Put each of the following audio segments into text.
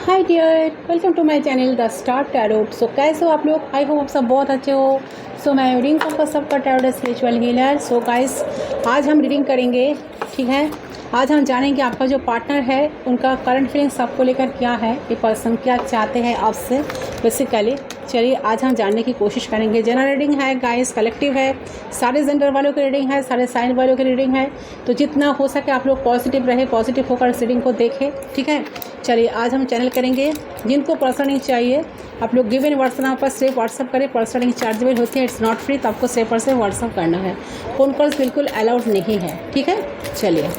Hi dear, welcome to my channel the star tarot. So कैसे हो आप लोग? आई होप आप सब बहुत अच्छे हो। सो मैं रीडिंग आपका सबका tarot spiritual healer. So guys, आज हम रीडिंग करेंगे, ठीक है। आज हम जानेंगे आपका जो पार्टनर है उनका करंट फीलिंग्स आपको लेकर क्या है, ये पर्सन क्या चाहते हैं आपसे बेसिकली। चलिए आज हम जानने की कोशिश करेंगे। जनरल रीडिंग है गाइस, कलेक्टिव है, सारे जेंडर वालों की रीडिंग है, सारे साइन वालों की रीडिंग है। तो जितना हो सके आप लोग पॉजिटिव रहे, पॉजिटिव होकर इस रीडिंग को देखें, ठीक है। चलिए आज हम चैनल करेंगे। जिनको पर्सनलिंग चाहिए आप लोग गिव इन व्हाट्सएप नंबर पर सिर्फ व्हाट्सअप करें। पर्सनलिंग चार्जेबल होती है, इट्स नॉट फ्री, तो आपको सिर्फ और सिर्फ व्हाट्सअप करना है। फ़ोन कॉल्स बिल्कुल अलाउड नहीं है, ठीक है। चलिए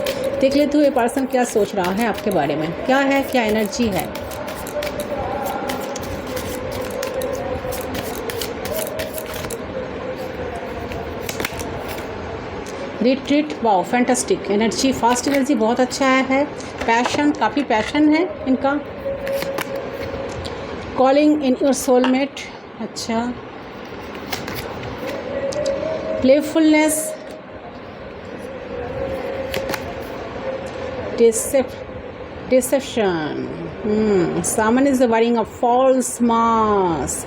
देख लेते हो ये पर्सन क्या सोच रहा है आपके बारे में, क्या है, क्या एनर्जी है। Retreat, wow fantastic energy, fast energy बहुत अच्छा है। पैशन, काफ़ी पैशन है इनका। कॉलिंग इन योर सोलमेट, अच्छा। Playfulness, deception, someone is wearing a false mask,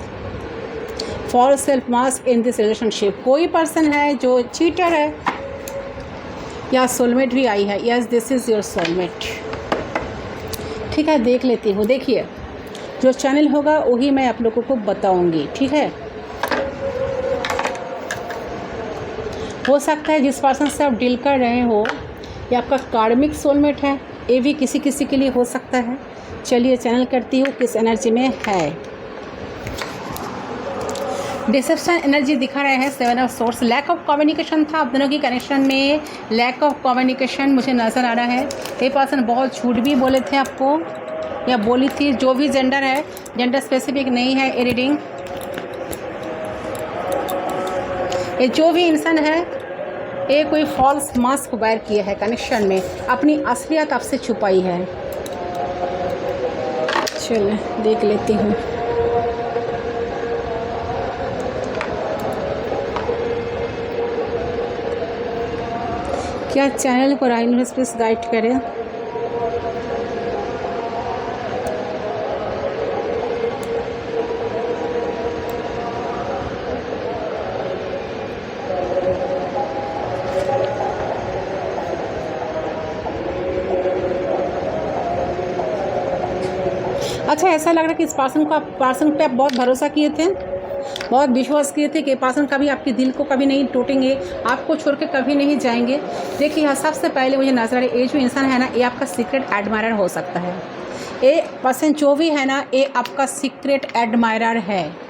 false self mask in this relationship। कोई पर्सन है जो चीटर है या सोलमेट भी आई है। Yes, this is your soulmate, ठीक है। देख लेती हूँ। देखिए जो चैनल होगा वही मैं आप लोगों को बताऊंगी, ठीक है। हो सकता है जिस पर्सन से आप डील कर रहे हो ये आपका कार्मिक सोलमेट है, ये भी किसी किसी के लिए हो सकता है। चलिए चैनल करती हूँ किस एनर्जी में है। डिसेप्शन एनर्जी दिखा रहे हैं, 7 of source. Lack of communication था आप दोनों की कनेक्शन में, लैक ऑफ कम्युनिकेशन मुझे नज़र आ रहा है। ये पर्सन बहुत झूठ भी बोले थे आपको या बोली थी, जो भी जेंडर है, जेंडर स्पेसिफिक नहीं है ये रीडिंग। ये जो भी इंसान है ये कोई फॉल्स मास्क वायर किया है कनेक्शन में, अपनी असलियत आपसे छुपाई है। चलो देख लेती हूँ। क्या चैनल को यूनिवर्स प्लीज गाइड करें। अच्छा, ऐसा लग रहा है कि इस पर्सन पे आप बहुत भरोसा किए थे, बहुत विश्वास किए थे कि पर्सन कभी आपके दिल को कभी नहीं टूटेंगे, आपको छोड़ के कभी नहीं जाएंगे। देखिए यहाँ सबसे पहले मुझे नजर आ रहा है ये जो इंसान है ना, ये आपका सीक्रेट एडमायरर हो सकता है। ये पर्सन जो भी है ना, ये आपका सीक्रेट एडमायरर है।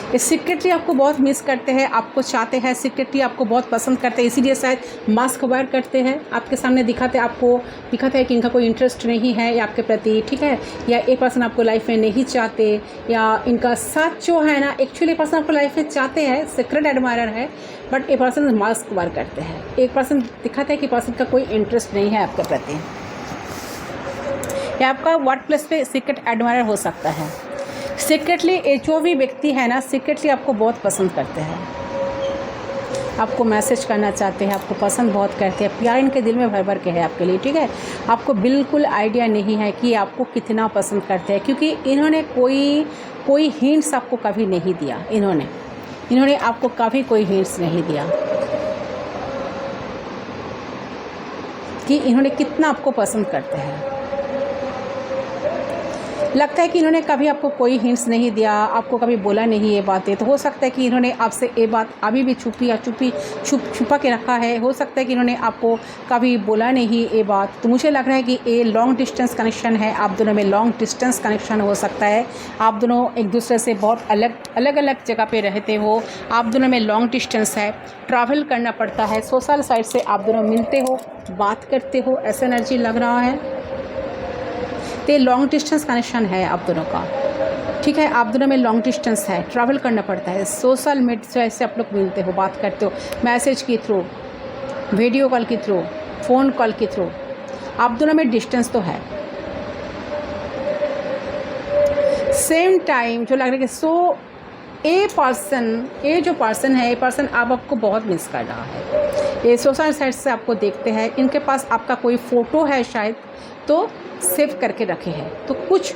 ये सीक्रेटली आपको बहुत मिस करते हैं, आपको चाहते हैं, सीक्रेटली आपको बहुत पसंद करते हैं, इसीलिए शायद मास्क वायर करते हैं आपके सामने, दिखाते है कि इनका कोई इंटरेस्ट नहीं है या आपके प्रति, ठीक है। या एक पर्सन आपको लाइफ में नहीं चाहते, या इनका साथ जो है ना, एक्चुअली पर्सन आपको लाइफ में चाहते हैं, सीक्रेट एडमायरर है, बट एक पर्सन मास्क वायर करते हैं। एक पर्सन दिखाता है कि पर्सन का कोई इंटरेस्ट नहीं है आपके प्रति, या आपका वर्क प्लेस पे सीक्रेट एडमायरर हो सकता है। सीक्रेटली ये जो भी व्यक्ति है ना, सीक्रेटली आपको बहुत पसंद करते हैं, आपको मैसेज करना चाहते हैं, आपको पसंद बहुत करते हैं, प्यार इनके दिल में भर भर के है आपके लिए, ठीक है। आपको बिल्कुल आइडिया नहीं है कि आपको कितना पसंद करते हैं, क्योंकि इन्होंने कोई हिंट्स आपको कभी नहीं दिया। इन्होंने आपको कभी कोई हिंट्स नहीं दिया कि इन्होंने कितना आपको पसंद करते हैं। लगता है कि इन्होंने कभी आपको कोई हिंट्स नहीं दिया, आपको कभी बोला नहीं ये बातें। तो हो सकता है कि इन्होंने आपसे ये बात अभी भी छुपा के रखा है। हो सकता है कि इन्होंने आपको कभी बोला नहीं ये बात। तो मुझे लग रहा है कि ये लॉन्ग डिस्टेंस कनेक्शन है, आप दोनों में लॉन्ग डिस्टेंस कनेक्शन हो सकता है। आप दोनों एक दूसरे से बहुत अलग जगह पे रहते हो, आप दोनों में लॉन्ग डिस्टेंस है, ट्रैवल करना पड़ता है, सोशल साइड से आप दोनों मिलते हो, बात करते हो, ऐसा एनर्जी लग रहा है। तो लॉन्ग डिस्टेंस कनेक्शन है आप दोनों का, ठीक है। आप दोनों में लॉन्ग डिस्टेंस है, ट्रैवल करना पड़ता है, सोशल मीडिया से आप लोग मिलते हो, बात करते हो, मैसेज के थ्रू, वीडियो कॉल के थ्रू, फ़ोन कॉल के थ्रू, आप दोनों में डिस्टेंस तो है। सेम टाइम जो लग रहा है कि ये जो पर्सन है, ये पर्सन आपको बहुत मिस कर रहा है। ये सोशल साइट से आपको देखते हैं, इनके पास आपका कोई फ़ोटो है शायद, तो सेव करके रखे हैं। तो कुछ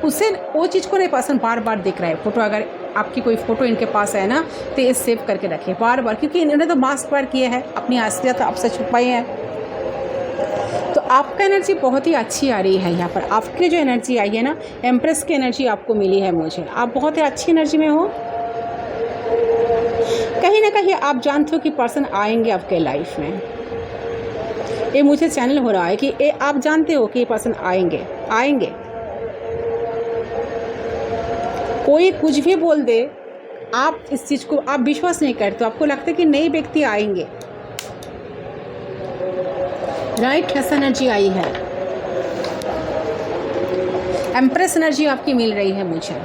उसे वो चीज़ को नहीं पसंद, बार बार दिख रहा है फ़ोटो। अगर आपकी कोई फ़ोटो इनके पास है ना, तो ये सेव करके रखें बार बार, क्योंकि इन्होंने तो मास्क वेयर किए हैं, अपनी असलियत आपसे छुपाई है। तो आपका एनर्जी बहुत ही अच्छी आ रही है यहाँ पर। आपकी जो एनर्जी आई है ना, एम्प्रेस की एनर्जी आपको मिली है मुझे। आप बहुत ही अच्छी एनर्जी में हो। कहीं ना कहीं आप जानते हो कि पर्सन आएंगे आपके लाइफ में। ये मुझे चैनल हो रहा है कि ये आप जानते हो कि ये पर्सन आएंगे। कोई कुछ भी बोल दे, आप इस चीज़ को आप विश्वास नहीं करते, आपको लगता है कि नए व्यक्ति आएंगे। राइट, ऐसा एनर्जी आई है। एम्प्रेस एनर्जी आपकी मिल रही है मुझे।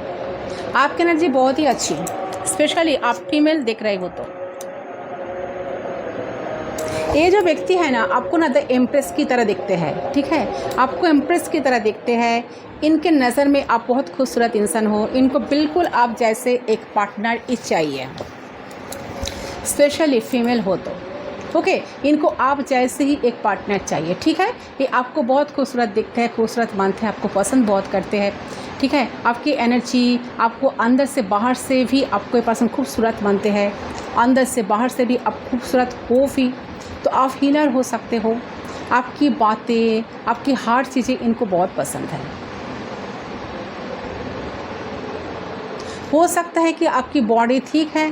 आपकी एनर्जी बहुत ही अच्छी है, स्पेशली आप फीमेल देख रहे हो तो। ये जो व्यक्ति है ना, आपको ना द एम्प्रेस की तरह दिखते हैं, ठीक है, आपको एम्प्रेस की तरह दिखते हैं। इनके नज़र में आप बहुत खूबसूरत इंसान हो। इनको बिल्कुल आप जैसे एक पार्टनर ही चाहिए, स्पेशली फीमेल हो तो। ओके, इनको आप जैसे ही एक पार्टनर चाहिए, ठीक है। ये आपको बहुत खूबसूरत दिखते हैं, खूबसूरत मानते हैं, आपको पसंद बहुत करते हैं, ठीक है। आपकी एनर्जी आपको अंदर से बाहर से भी आपको पसंद खूबसूरत मानते हैं, अंदर से बाहर से भी आप खूबसूरत हो भी। तो आप हीलर हो सकते हो। आपकी बातें, आपकी हर चीज़ें इनको बहुत पसंद है। हो सकता है कि आपकी बॉडी ठीक है,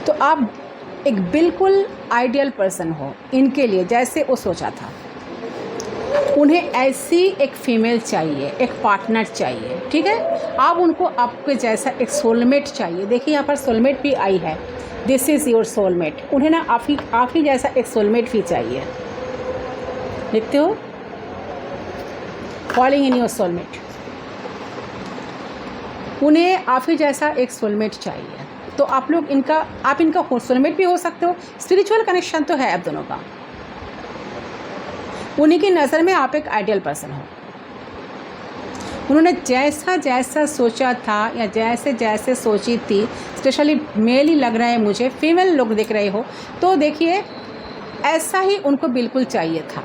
तो आप एक बिल्कुल आइडियल पर्सन हो इनके लिए, जैसे वो सोचा था। उन्हें ऐसी एक फीमेल चाहिए, एक पार्टनर चाहिए, ठीक है। आप उनको आपके जैसा एक सोलमेट चाहिए। देखिए यहाँ पर सोलमेट भी आई है, दिस इज़ योर सोलमेट। उन्हें ना आप ही जैसा एक सोलमेट भी चाहिए। देखते हो, फॉलिंग इन योर सोलमेट। उन्हें आप ही जैसा एक सोलमेट चाहिए। तो आप इनका सोलमेट भी हो सकते हो। स्पिरिचुअल कनेक्शन तो है आप दोनों का। उन्हीं की नज़र में आप एक आइडियल पर्सन हो। उन्होंने जैसा जैसा सोचा था या जैसे जैसे सोची थी, स्पेशली मेल ही लग रहा है मुझे, फीमेल लोग दिख रहे हो तो देखिए ऐसा ही उनको बिल्कुल चाहिए था।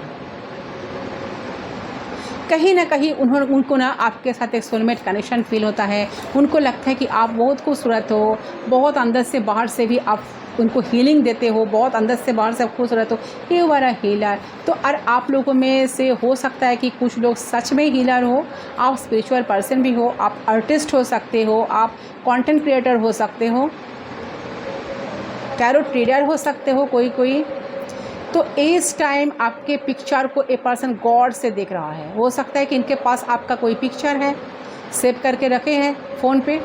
कहीं ना कहीं उनको ना आपके साथ एक सोलमेट कनेक्शन फील होता है। उनको लगता है कि आप बहुत खूबसूरत हो, बहुत अंदर से बाहर से भी आप उनको हीलिंग देते हो, बहुत अंदर से बाहर से खूबसूरत हो। ये वाला हीलर तो और आप लोगों में से हो सकता है कि कुछ लोग सच में हीलर हो, आप स्पिरिचुअल पर्सन भी हो, आप आर्टिस्ट हो सकते हो, आप कंटेंट क्रिएटर हो सकते हो, टैरो ट्रेडर हो सकते हो कोई। तो इस टाइम आपके पिक्चर को एक पर्सन गॉड से देख रहा है। हो सकता है कि इनके पास आपका कोई पिक्चर है, सेव करके रखे हैं फ़ोन पे।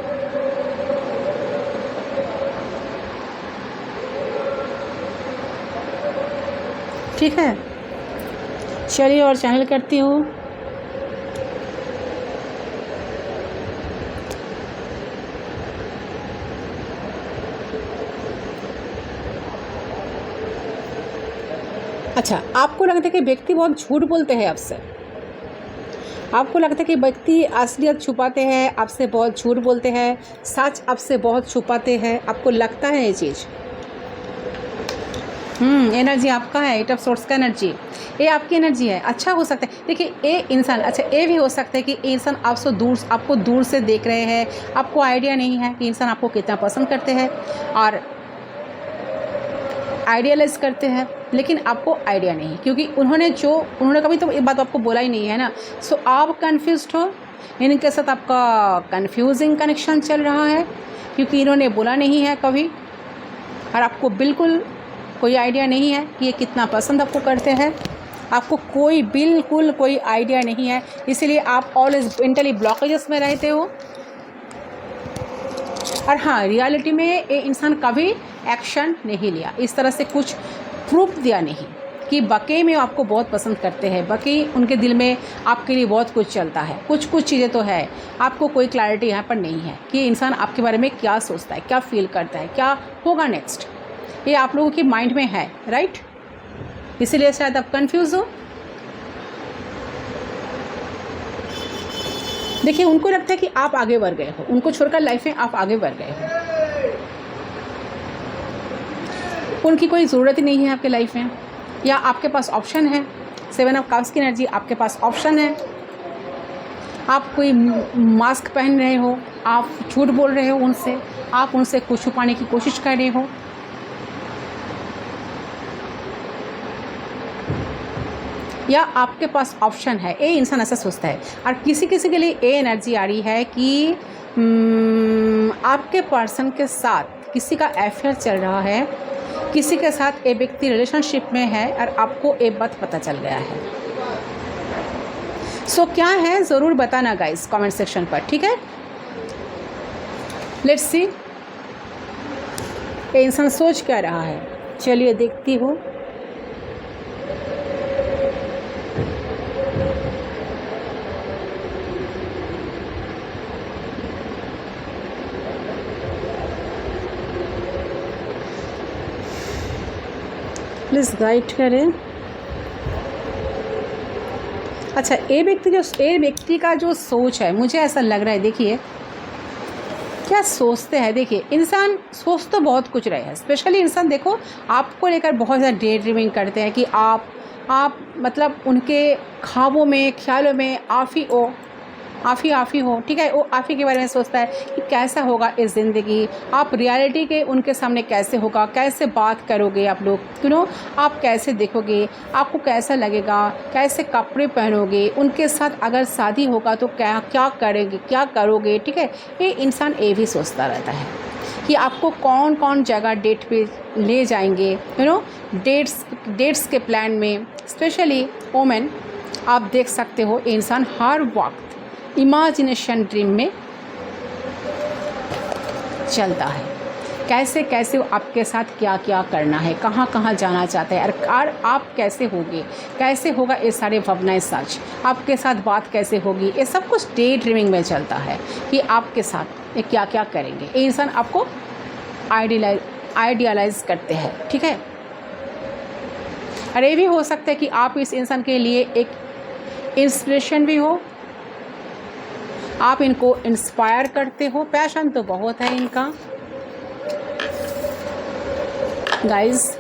ठीक है, चलिए और चैनल करती हूँ। अच्छा, आपको लगता है कि व्यक्ति बहुत झूठ बोलते हैं आपसे। आपको लगता है कि व्यक्ति असलियत छुपाते हैं, आपसे बहुत झूठ बोलते हैं, सच आपसे बहुत छुपाते हैं। आपको लगता है ये चीज़। एनर्जी आपका है, 8 ऑफ सोर्स का एनर्जी, ये आपकी एनर्जी है। अच्छा हो सकता है, देखिए ये इंसान, अच्छा ये भी हो सकता है कि ये इंसान आपको दूर से देख रहे हैं। आपको आइडिया नहीं है कि इंसान आपको कितना पसंद करते हैं और आइडियलाइज करते हैं, लेकिन आपको आइडिया नहीं, क्योंकि उन्होंने कभी तो ये बात आपको बोला ही नहीं है ना। सो आप कन्फ्यूज्ड हो, इनके साथ आपका कन्फ्यूजिंग कनेक्शन चल रहा है, क्योंकि इन्होंने बोला नहीं है कभी और आपको बिल्कुल कोई आइडिया नहीं है कि ये कितना पसंद आपको करते हैं। आपको बिल्कुल कोई आइडिया नहीं है, इसीलिए आप ऑलवेज मेंटली ब्लॉकेजेस में रहते हो। और हाँ, रियलिटी में ये इंसान कभी एक्शन नहीं लिया, इस तरह से कुछ प्रूफ दिया नहीं कि वाकई में आपको बहुत पसंद करते हैं। वाकई उनके दिल में आपके लिए बहुत कुछ चलता है। कुछ चीज़ें तो है, आपको कोई क्लैरिटी यहाँ पर नहीं है कि इंसान आपके बारे में क्या सोचता है, क्या फील करता है, क्या होगा नेक्स्ट। ये आप लोगों के माइंड में है, राइट। इसीलिए शायद आप कंफ्यूज हो। देखिए, उनको लगता है कि आप आगे बढ़ गए हो, उनको छोड़कर लाइफ में आप आगे बढ़ गए हो। उनकी कोई ज़रूरत ही नहीं है आपके लाइफ में, या आपके पास ऑप्शन है। 7 ऑफ कप्स की एनर्जी, आपके पास ऑप्शन है। आप कोई मास्क पहन रहे हो, आप झूठ बोल रहे हो उनसे, आप उनसे कुछ छुपाने की कोशिश कर रहे हो, या आपके पास ऑप्शन है। ये इंसान ऐसा सोचता है। और किसी किसी के लिए ये एनर्जी आ रही है कि आपके पर्सन के साथ किसी का अफेयर चल रहा है, किसी के साथ एक व्यक्ति रिलेशनशिप में है और आपको एक बात पता चल गया है। सो क्या है ज़रूर बताना गाइस कमेंट सेक्शन पर, ठीक है। लेट्स सी ये इंसान सोच क्या रहा है। चलिए देखती हूँ। प्लीज़ गाइड करें। अच्छा, ये व्यक्ति का जो सोच है, मुझे ऐसा लग रहा है, देखिए क्या सोचते हैं। देखिए इंसान सोच तो बहुत कुछ रहे हैं। स्पेशली इंसान देखो आपको लेकर बहुत ज़्यादा डे ड्रीमिंग करते हैं कि आप मतलब उनके ख्वाबों में, ख्यालों में आप ही हो, ठीक है। वो आप ही के बारे में सोचता है कि कैसा होगा इस ज़िंदगी, आप रियलिटी के उनके सामने कैसे होगा, कैसे बात करोगे आप लोग, आप कैसे देखोगे, आपको कैसा लगेगा, कैसे कपड़े पहनोगे, उनके साथ अगर शादी होगा तो क्या करोगे, ठीक है। ये इंसान ये भी सोचता रहता है कि आपको कौन कौन जगह डेट पे ले जाएंगे, डेट्स के प्लान में। स्पेशली वोमेन आप देख सकते हो, इंसान हर वक्त इमेजिनेशन ड्रीम में चलता है। कैसे कैसे आपके साथ क्या क्या करना है, कहाँ कहाँ जाना चाहता है, और आप कैसे होगा ये सारे भावनाएं सच, आपके साथ बात कैसे होगी, ये सब कुछ डे ड्रीमिंग में चलता है कि आपके साथ ये क्या क्या करेंगे। ये इंसान आपको आइडियलाइज करते हैं, ठीक है। और ये भी हो सकता है कि आप इस इंसान के लिए एक इंस्पिरेशन भी हो, आप इनको इंस्पायर करते हो। पैशन तो बहुत है इनका गाइस,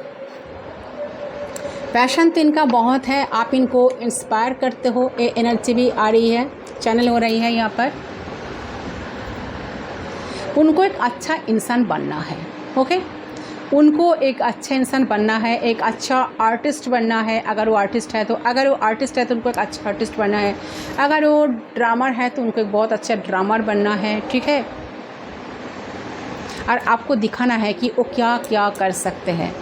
पैशन तो इनका बहुत है। आप इनको इंस्पायर करते हो। ये एनर्जी भी आ रही है, चैनल हो रही है यहाँ पर। उनको एक अच्छा इंसान बनना है, ओके। उनको एक अच्छा इंसान बनना है, एक अच्छा आर्टिस्ट बनना है। अगर वो आर्टिस्ट है तो उनको एक अच्छा आर्टिस्ट बनना है। अगर वो ड्रामर है तो उनको एक बहुत अच्छा ड्रामर बनना है, ठीक है। और आपको दिखाना है कि वो क्या क्या कर सकते हैं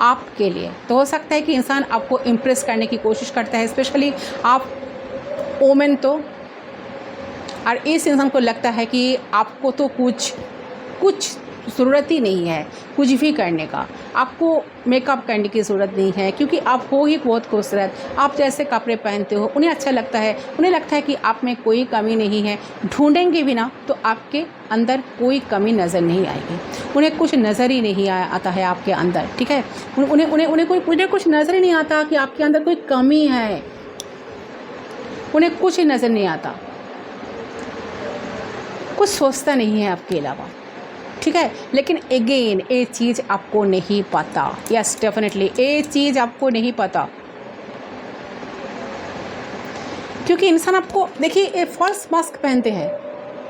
आपके लिए। तो हो सकता है कि इंसान आपको इम्प्रेस करने की कोशिश करता है, स्पेशली आप वोमेन तो। और इस इंसान को लगता है कि आपको तो कुछ ज़रूरत ही नहीं है कुछ भी करने का, आपको मेकअप करने की ज़रूरत नहीं है, क्योंकि आप हो ही बहुत खूबसूरत। आप जैसे कपड़े पहनते हो उन्हें अच्छा लगता है, उन्हें लगता है कि आप में कोई कमी नहीं है। ढूंढेंगे भी ना तो आपके अंदर कोई कमी नज़र नहीं आएगी। उन्हें कुछ नज़र ही नहीं आता है आपके अंदर, ठीक है। उन्हें कुछ नज़र ही नहीं आता कि आपके अंदर कोई कमी है। उन्हें कुछ ही नज़र नहीं आता, कुछ सोचता नहीं है आपके अलावा, ठीक है। लेकिन अगेन ये चीज़ आपको नहीं पता। यस डेफिनेटली ये चीज़ आपको नहीं पता, क्योंकि इंसान आपको, देखिए ये फॉल्स मास्क पहनते हैं।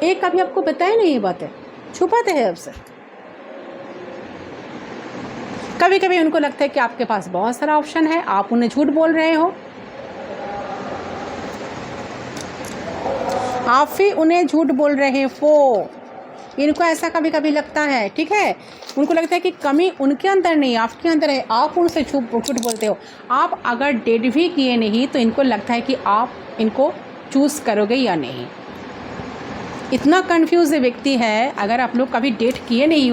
एक कभी आपको बताया नहीं ये बातें, छुपाते हैं आपसे। कभी कभी उनको लगता है कि आपके पास बहुत सारा ऑप्शन है, आप उन्हें झूठ बोल रहे हो, आप ही उन्हें झूठ बोल रहे हो। इनको ऐसा कभी कभी लगता है, ठीक है। उनको लगता है कि कमी उनके अंदर नहीं आपके अंदर है, आप उनसे झूठ बोलते हो। आप अगर डेट भी किए नहीं तो इनको लगता है कि आप इनको चूज़ करोगे या नहीं। इतना कंफ्यूज व्यक्ति है। अगर आप लोग कभी डेट किए भी नहीं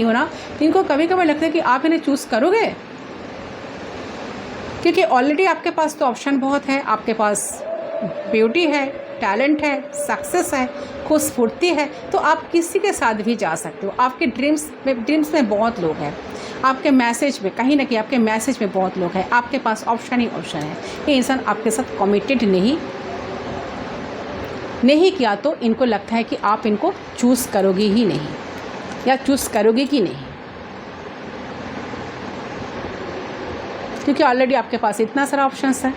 हो ना, तो इनको कभी कभी लगता है कि आप इन्हें चूज़ करोगे, क्योंकि ऑलरेडी आपके पास तो ऑप्शन बहुत है। आपके पास ब्यूटी है, टैलेंट है, सक्सेस है, खूबसूरती है, तो आप किसी के साथ भी जा सकते हो। आपके ड्रीम्स में बहुत लोग हैं, आपके मैसेज में कहीं ना कहीं आपके मैसेज में बहुत लोग हैं। आपके पास ऑप्शन ही ऑप्शन है। ये इंसान आपके साथ कमिटेड नहीं किया तो इनको लगता है कि आप इनको चूज़ करोगे ही नहीं, या चूज़ करोगे कि नहीं। क्योंकि ऑलरेडी आपके पास इतना सारा ऑप्शंस है।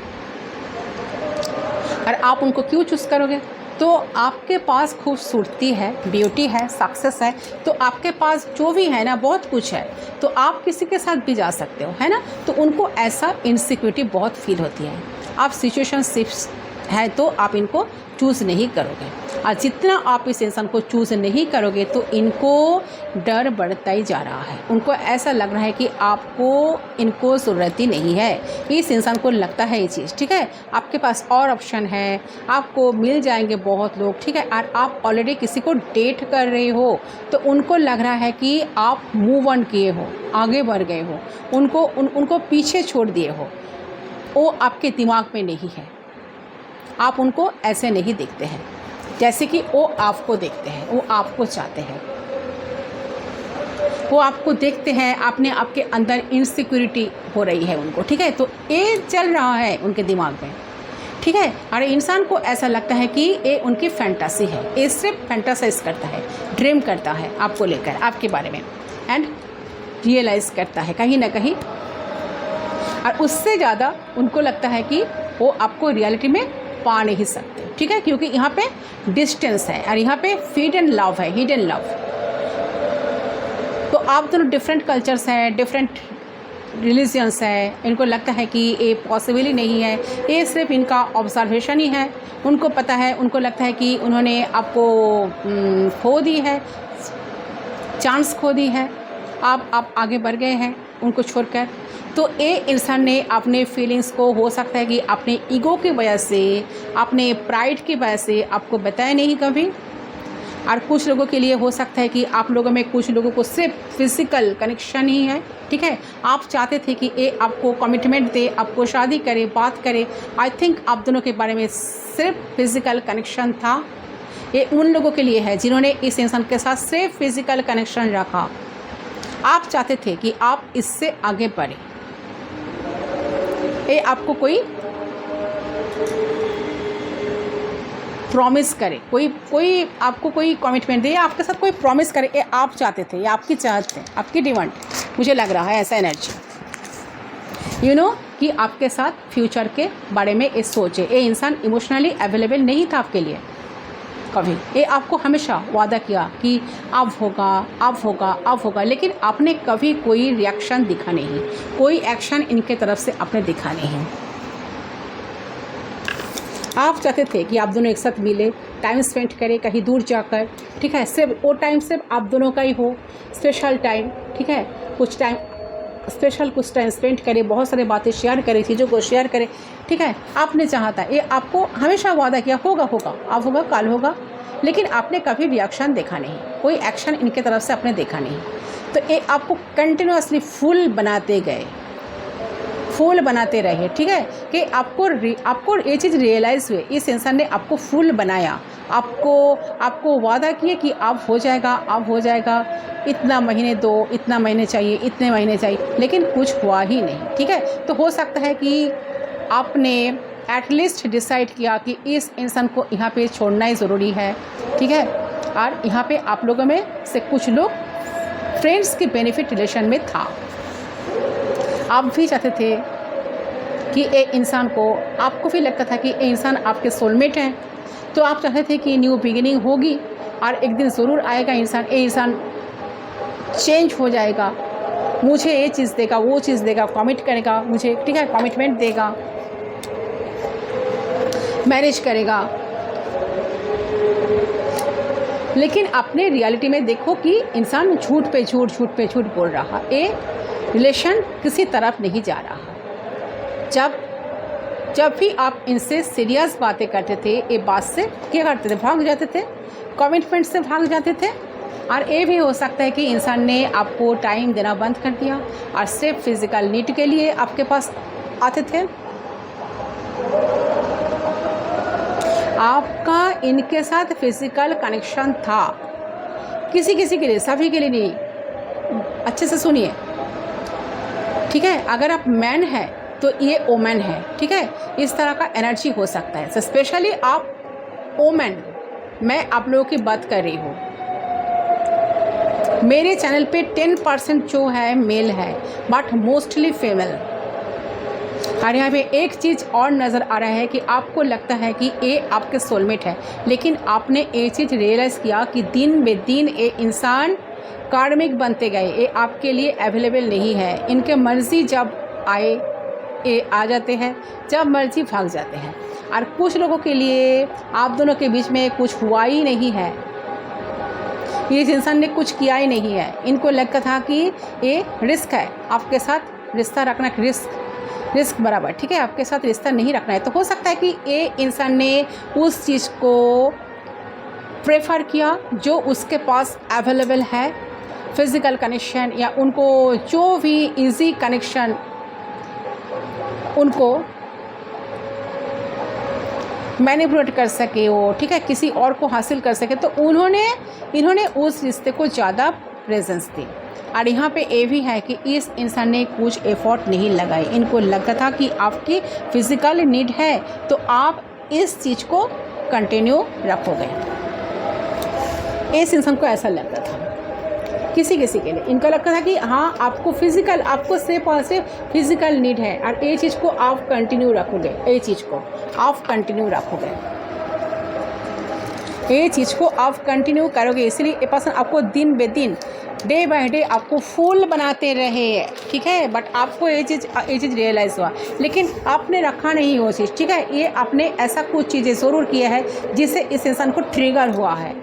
और आप उनको क्यों चूज़ करोगे? तो आपके पास खूबसूरती है, ब्यूटी है, सक्सेस है, तो आपके पास जो भी है ना बहुत कुछ है, तो आप किसी के साथ भी जा सकते हो, है ना। तो उनको ऐसा इनसिक्योरिटी बहुत फील होती है। आप सिचुएशनशिप्स है तो आप इनको चूज़ नहीं करोगे, और जितना आप इस इंसान को चूज़ नहीं करोगे तो इनको डर बढ़ता ही जा रहा है। उनको ऐसा लग रहा है कि आपको इनको ज़रूरत ही नहीं है। इस इंसान को लगता है ये चीज़, ठीक है। आपके पास और ऑप्शन है, आपको मिल जाएंगे बहुत लोग, ठीक है। और आप ऑलरेडी किसी को डेट कर रहे हो तो उनको लग रहा है कि आप मूव ऑन किए हो, आगे बढ़ गए हो, उनको पीछे छोड़ दिए हो। वो आपके दिमाग में नहीं है। आप उनको ऐसे नहीं देखते हैं जैसे कि वो आपको देखते हैं, वो आपको चाहते हैं, वो आपको देखते हैं। आपने आपके अंदर इनसिक्योरिटी हो रही है उनको, ठीक है। तो ये चल रहा है उनके दिमाग में, ठीक है। और इंसान को ऐसा लगता है कि ये उनकी फैंटासी है, ये सिर्फ फैंटासाइज करता है, ड्रीम करता है आपको लेकर, आपके बारे में, एंड रियलाइज़ करता है कहीं ना कहीं। और उससे ज़्यादा उनको लगता है कि वो आपको रियलिटी में पा नहीं सकते, ठीक है। क्योंकि यहाँ पे डिस्टेंस है और यहाँ पे हिडन लव है, हिडन लव। तो आप दोनों डिफरेंट कल्चर्स हैं, डिफरेंट रिलीजियंस हैं। इनको लगता है कि ये पॉसिबल ही नहीं है, ये सिर्फ इनका ऑब्जर्वेशन ही है। उनको पता है, उनको लगता है कि उन्होंने आपको खो दी है, चांस खो दी है, आप आगे बढ़ गए हैं उनको छोड़कर। तो ये इंसान ने अपने फीलिंग्स को, हो सकता है कि अपने ईगो की वजह से, अपने प्राइड की वजह से आपको बताया नहीं कभी। और कुछ लोगों के लिए हो सकता है कि आप लोगों में कुछ लोगों को सिर्फ फिज़िकल कनेक्शन ही है, ठीक है। आप चाहते थे कि ये आपको कमिटमेंट दे, आपको शादी करे, बात करे। आई थिंक आप दोनों के बारे में सिर्फ फिज़िकल कनेक्शन था। ये उन लोगों के लिए है जिन्होंने इस इंसान के साथ सिर्फ फिज़िकल कनेक्शन रखा। आप चाहते थे कि आप इससे आगे बढ़े, ये आपको कोई प्रॉमिस करे, कोई आपको कोई कमिटमेंट दे, या आपके साथ कोई प्रॉमिस करे, ये आप चाहते थे, ये आपकी चाहत थे, आपकी डिमांड। मुझे लग रहा है ऐसा एनर्जी, कि आपके साथ फ्यूचर के बारे में ये सोचे। ये इंसान इमोशनली अवेलेबल नहीं था आपके लिए कभी। ये आपको हमेशा वादा किया कि अब होगा, अब होगा, अब होगा, लेकिन आपने कभी कोई रिएक्शन दिखा नहीं, कोई एक्शन इनके तरफ से आपने दिखा नहीं। आप चाहते थे कि आप दोनों एक साथ मिले, टाइम स्पेंड करें कहीं दूर जाकर, ठीक है। सिर्फ वो टाइम सिर्फ आप दोनों का ही हो, स्पेशल टाइम, ठीक है। कुछ टाइम स्पेंड करें, बहुत सारी बातें शेयर करें, चीज़ों को शेयर करें, ठीक है। आपने चाहा था, ये आपको हमेशा वादा किया होगा, अब होगा, कल होगा, लेकिन आपने कभी रिएक्शन देखा नहीं, कोई एक्शन इनके तरफ से आपने देखा नहीं। तो ये आपको कंटिन्यूसली फुल बनाते गए, फूल बनाते रहे, ठीक है। कि आपको ये चीज़ रियलाइज़ हुई, इस इंसान ने आपको फूल बनाया, आपको वादा किए कि अब हो जाएगा, अब हो जाएगा, इतना महीने दो, इतना महीने चाहिए, इतने महीने चाहिए, लेकिन कुछ हुआ ही नहीं, ठीक है। तो हो सकता है कि आपने एटलीस्ट डिसाइड किया कि इस इंसान को यहाँ पे छोड़ना ही ज़रूरी है, ठीक है। और यहाँ पे आप लोगों में से कुछ लोग फ्रेंड्स के बेनिफिट रिलेशन में था। आप भी चाहते थे कि एक इंसान को, आपको भी लगता था कि ये इंसान आपके सोलमेट हैं, तो आप चाहते थे कि न्यू बिगिनिंग होगी और एक दिन ज़रूर आएगा इंसान, ये इंसान चेंज हो जाएगा, मुझे ये चीज़ देगा, वो चीज़ देगा, कमिट करेगा मुझे, ठीक है, कमिटमेंट देगा, मैरिज करेगा। लेकिन अपने रियलिटी में देखो कि इंसान झूठ पे झूठ बोल रहा, ये रिलेशन किसी तरफ नहीं जा रहा। जब भी आप इनसे सीरियस बातें करते थे, ये बात से क्या करते थे, भाग जाते थे, कमिटमेंट से भाग जाते थे। और ये भी हो सकता है कि इंसान ने आपको टाइम देना बंद कर दिया और सिर्फ फिज़िकल नीड के लिए आपके पास आते थे। आपका इनके साथ फिज़िकल कनेक्शन था, किसी के लिए, सभी के लिए नहीं। अच्छे से सुनिए, ठीक है। अगर आप मैन है तो ये वोमेन है, ठीक है। इस तरह का एनर्जी हो सकता है, स्पेशली आप वोमेन, मैं आप लोगों की बात कर रही हूँ। मेरे चैनल पे 10% जो है मेल है, बट मोस्टली फीमेल, और यहाँ पे एक चीज़ और नज़र आ रहा है कि आपको लगता है कि ये आपके सोलमेट है, लेकिन आपने एक चीज़ रियलाइज़ किया कि दिन ब दिन ये इंसान कार्मिक बनते गए, ये आपके लिए अवेलेबल नहीं है। इनके मर्ज़ी जब आए ये आ जाते हैं, जब मर्ज़ी भाग जाते हैं। और कुछ लोगों के लिए आप दोनों के बीच में कुछ हुआ ही नहीं है, इस इंसान ने कुछ किया ही नहीं है। इनको लगता था कि ये रिस्क है, आपके साथ रिश्ता रखना रिस्क बराबर, ठीक है, आपके साथ रिश्ता नहीं रखना है। तो हो सकता है कि ये इंसान ने उस चीज़ को प्रेफर किया जो उसके पास अवेलेबल है, फिज़िकल कनेक्शन या उनको जो भी इजी कनेक्शन उनको मैनिपुलेट कर सके वो, ठीक है, किसी और को हासिल कर सके, तो इन्होंने उस रिश्ते को ज़्यादा प्रेजेंस दी। और यहाँ पे ये भी है कि इस इंसान ने कुछ एफर्ट नहीं लगाए। इनको लगता था कि आपकी फ़िज़िकल नीड है तो आप इस चीज़ को कंटिन्यू रखोगे। इस इंसान को ऐसा लगता था। किसी के लिए इनका लगता था कि हाँ, आपको सिर्फ और सिर्फ फिज़िकल नीड है और ये चीज़ को आप कंटिन्यू रखोगे, ये चीज़ को आप कंटिन्यू करोगे। इसलिए ये पर्सन आपको दिन बे दिन, डे बाय डे आपको फूल बनाते रहे, ठीक है। बट आपको ये चीज़ रियलाइज़ हुआ, लेकिन आपने रखा नहीं वो चीज़, ठीक है। ये आपने ऐसा कुछ चीज़ें ज़रूर किया है जिससे इस इंसान को ट्रिगर हुआ है।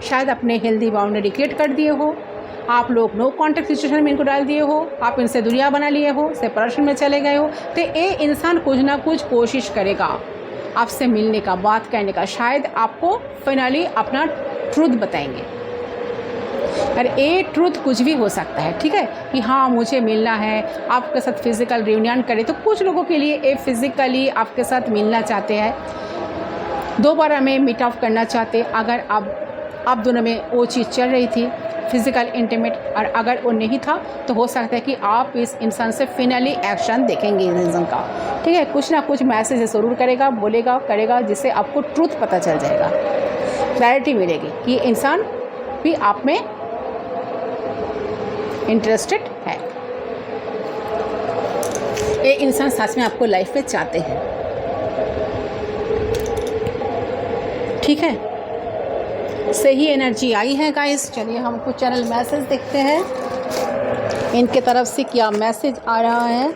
शायद अपने हेल्दी बाउंड्री क्रिएट कर दिए हो, आप लोग नो कॉन्टैक्ट सिचुएशन में इनको डाल दिए हो, आप इनसे दूरियां बना लिए हो, सेपरेशन में चले गए हो। तो ये इंसान कुछ ना कुछ कोशिश करेगा आपसे मिलने का, बात करने का। शायद आपको फाइनली अपना ट्रूथ बताएंगे। और ये ट्रूथ कुछ भी हो सकता है, ठीक है, कि हाँ मुझे मिलना है, आपके साथ फिज़िकल रियूनियन करें। तो कुछ लोगों के लिए ये फिज़िकली आपके साथ मिलना चाहते हैं, दोबारा में मीट ऑफ करना चाहते। अगर आप दोनों में वो चीज़ चल रही थी फिज़िकल इंटीमेट, और अगर वो नहीं था तो हो सकता है कि आप इस इंसान से फाइनली एक्शन देखेंगे इस इंसान का, ठीक है। कुछ ना कुछ मैसेज ज़रूर करेगा, बोलेगा, करेगा, जिससे आपको ट्रूथ पता चल जाएगा, क्लैरिटी मिलेगी कि इंसान भी आप में इंटरेस्टेड है। ये इंसान सच में आपको लाइफ में चाहते हैं, ठीक है। सही एनर्जी आई है गाइस। चलिए हम कुछ चैनल मैसेज देखते हैं, इनके तरफ से क्या मैसेज आ रहा है।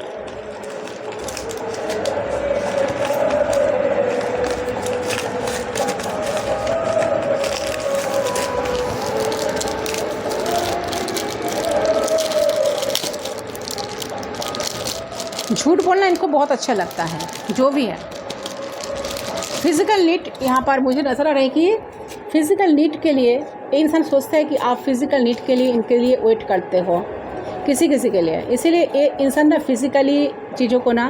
झूठ बोलना इनको बहुत अच्छा लगता है, जो भी है। फिज़िकल नीड यहाँ पर मुझे नज़र आ रहा है कि फिज़िकल नीड के लिए इंसान सोचता है कि आप फिज़िकल नीड के लिए इनके लिए वेट करते हो किसी के लिए। इसीलिए ये इंसान ना फिज़िकली चीज़ों को ना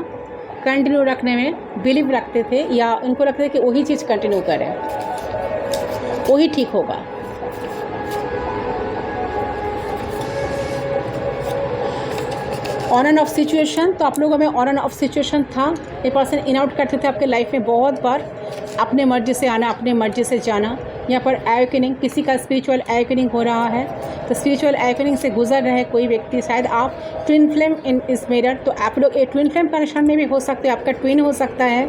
कंटिन्यू रखने में बिलीव रखते थे, या इनको लगता है कि वही चीज़ कंटिन्यू करें, वही ठीक होगा। ऑन एंड ऑफ सिचुएशन, तो आप लोगों में ऑन एंड ऑफ सिचुएशन था। ये पर्सन इन आउट करते थे आपके लाइफ में बहुत बार, अपने मर्जी से आना, अपने मर्जी से जाना। यहाँ पर अवेकनिंग, किसी का स्पिरिचुअल अवेकनिंग हो रहा है, तो स्पिरिचुअल अवेकनिंग से गुजर रहे कोई व्यक्ति। शायद आप ट्विन फ्लेम इन इस मिरर, तो आप लोग एक ट्विन फ्लेम कनेक्शन में भी हो सकते हैं, आपका ट्विन हो सकता है।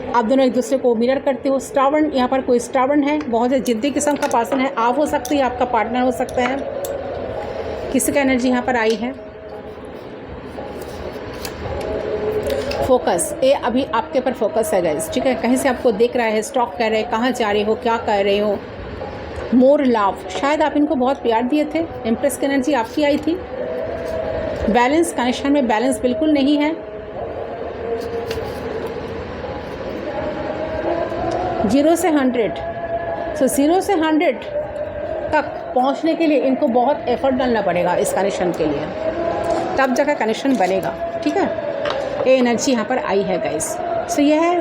आप दोनों एक दूसरे को मिरर करते हो। स्टार्बन, यहाँ पर कोई स्टार्बन है, बहुत ही जिद्दी किस्म का पर्सन है। आप हो सकते हैं, आपका पार्टनर हो सकता है। किसी का एनर्जी यहाँ पर आई है। फोकस, ये अभी आपके पर फोकस है गाइस, ठीक है। कहीं से आपको देख रहा है, स्टॉक कर रहे हैं, कहाँ जा रहे हो, क्या कर रहे हो। मोर लव, शायद आप इनको बहुत प्यार दिए थे। एम्प्रेस की एनर्जी आपकी आई थी। बैलेंस, कनेक्शन में बैलेंस बिल्कुल नहीं है। 0 से 100, तो 0 से 100 तक पहुंचने के लिए इनको बहुत एफर्ट डालना पड़ेगा इस कनेक्शन के लिए, तब जाकर कनेक्शन बनेगा, ठीक है। ये एनर्जी यहाँ पर आई है गाइस। सो यह है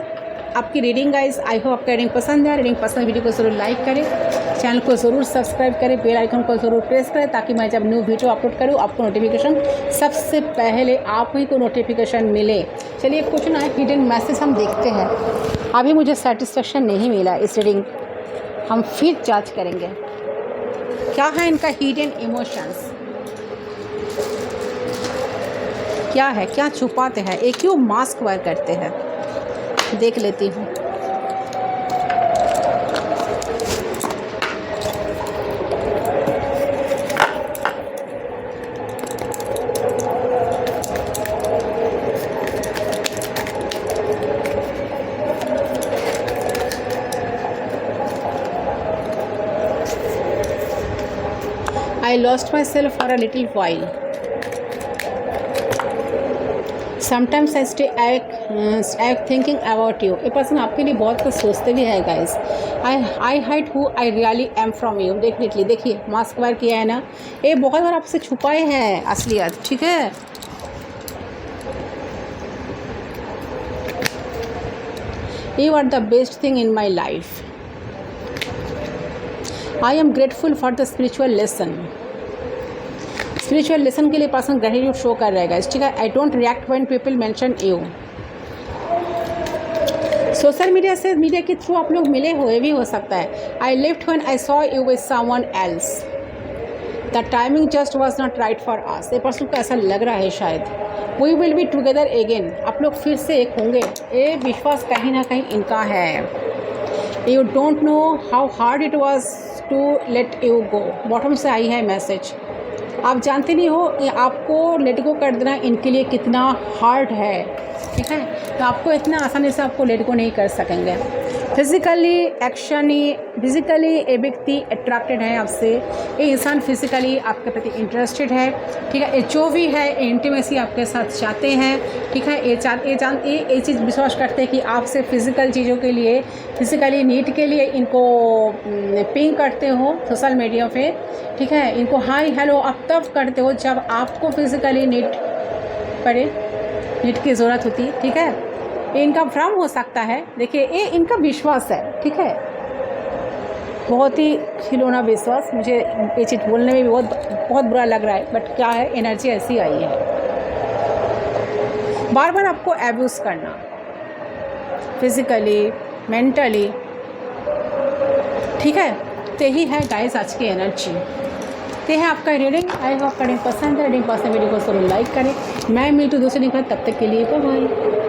आपकी रीडिंग गाइस। आई होप आपका रीडिंग पसंद है। रीडिंग पसंद, वीडियो को ज़रूर लाइक करें, चैनल को ज़रूर सब्सक्राइब करें, बेल आइकन को ज़रूर प्रेस करें, ताकि मैं जब न्यू वीडियो अपलोड करूँ आपको नोटिफिकेशन सबसे पहले आप ही को नोटिफिकेशन मिले। चलिए कुछ ना हिडन मैसेज हम देखते हैं। अभी मुझे सेटिस्फेक्शन नहीं मिला इस रीडिंग, हम फिर जाँच करेंगे क्या है इनका हिडन इमोशंस। क्या है, क्या छुपाते हैं, ये क्यों मास्क वेयर करते हैं, देख लेती हूँ। I lost myself for a little while. Sometimes I stay thinking about you. ये पर्सन आपके लिए बहुत कुछ सोचते भी है guys. I hide who I really am from you. Definitely देखिए मास्क वेयर किया है ना, ये बहुत बार आपसे छुपाए हैं असलियत, ठीक है. You are the best thing in my life. I am grateful for the spiritual lesson. Spiritual lesson के लिए पर्सन ग्रेटिट्यूड शो कर रहेगा, ठीक है. I don't react when people mention you. Social media के थ्रू आप लोग मिले हुए भी हो सकता है. I left when I saw you with someone else. The timing just was not right for us. ये पर्सन को ऐसा लग रहा है शायद. We will be together again. आप लोग फिर से एक होंगे, ये विश्वास कहीं ना कहीं इनका है. You don't know how hard it was to let you go. Bottom से आई है मैसेज. आप जानते नहीं हो कि आपको लेट गो कर देना इनके लिए कितना हार्ड है, ठीक है. तो आपको इतना आसानी से आपको लेट गो नहीं कर सकेंगे. फिज़िकली ये व्यक्ति अट्रैक्टेड है आपसे. ये इंसान फिज़िकली आपके प्रति इंटरेस्टेड है, ठीक है. ये जो भी है इंटीमेसी आपके साथ चाहते हैं, ठीक है. ये चीज़ विश्वास करते हैं कि आपसे फ़िज़िकल चीज़ों के लिए, फिज़िकली नीड के लिए इनको पिंग करते हो सोशल मीडिया पे, ठीक है. इनको हाय हेलो आप तब करते हो जब आपको फिज़िकली नीड की ज़रूरत होती, ठीक है. ये इनका भ्रम हो सकता है. देखिए ये इनका विश्वास है, ठीक है. बहुत ही खिलौना विश्वास. मुझे ये चीज़ बोलने में भी बहुत बुरा लग रहा है, बट क्या है, एनर्जी ऐसी आई है. बार बार आपको एब्यूज़ करना फिज़िकली मेंटली, ठीक है. तो यही है गाइस आज की एनर्जी. तो है आपका रीडिंग. आई होप आपका रीडिंग पसंद है. रीडिंग पसंद वीडियो को जरूर लाइक करें. मैं मिलती हूँ दूसरी दिन, तब तक के लिए बाय बाय.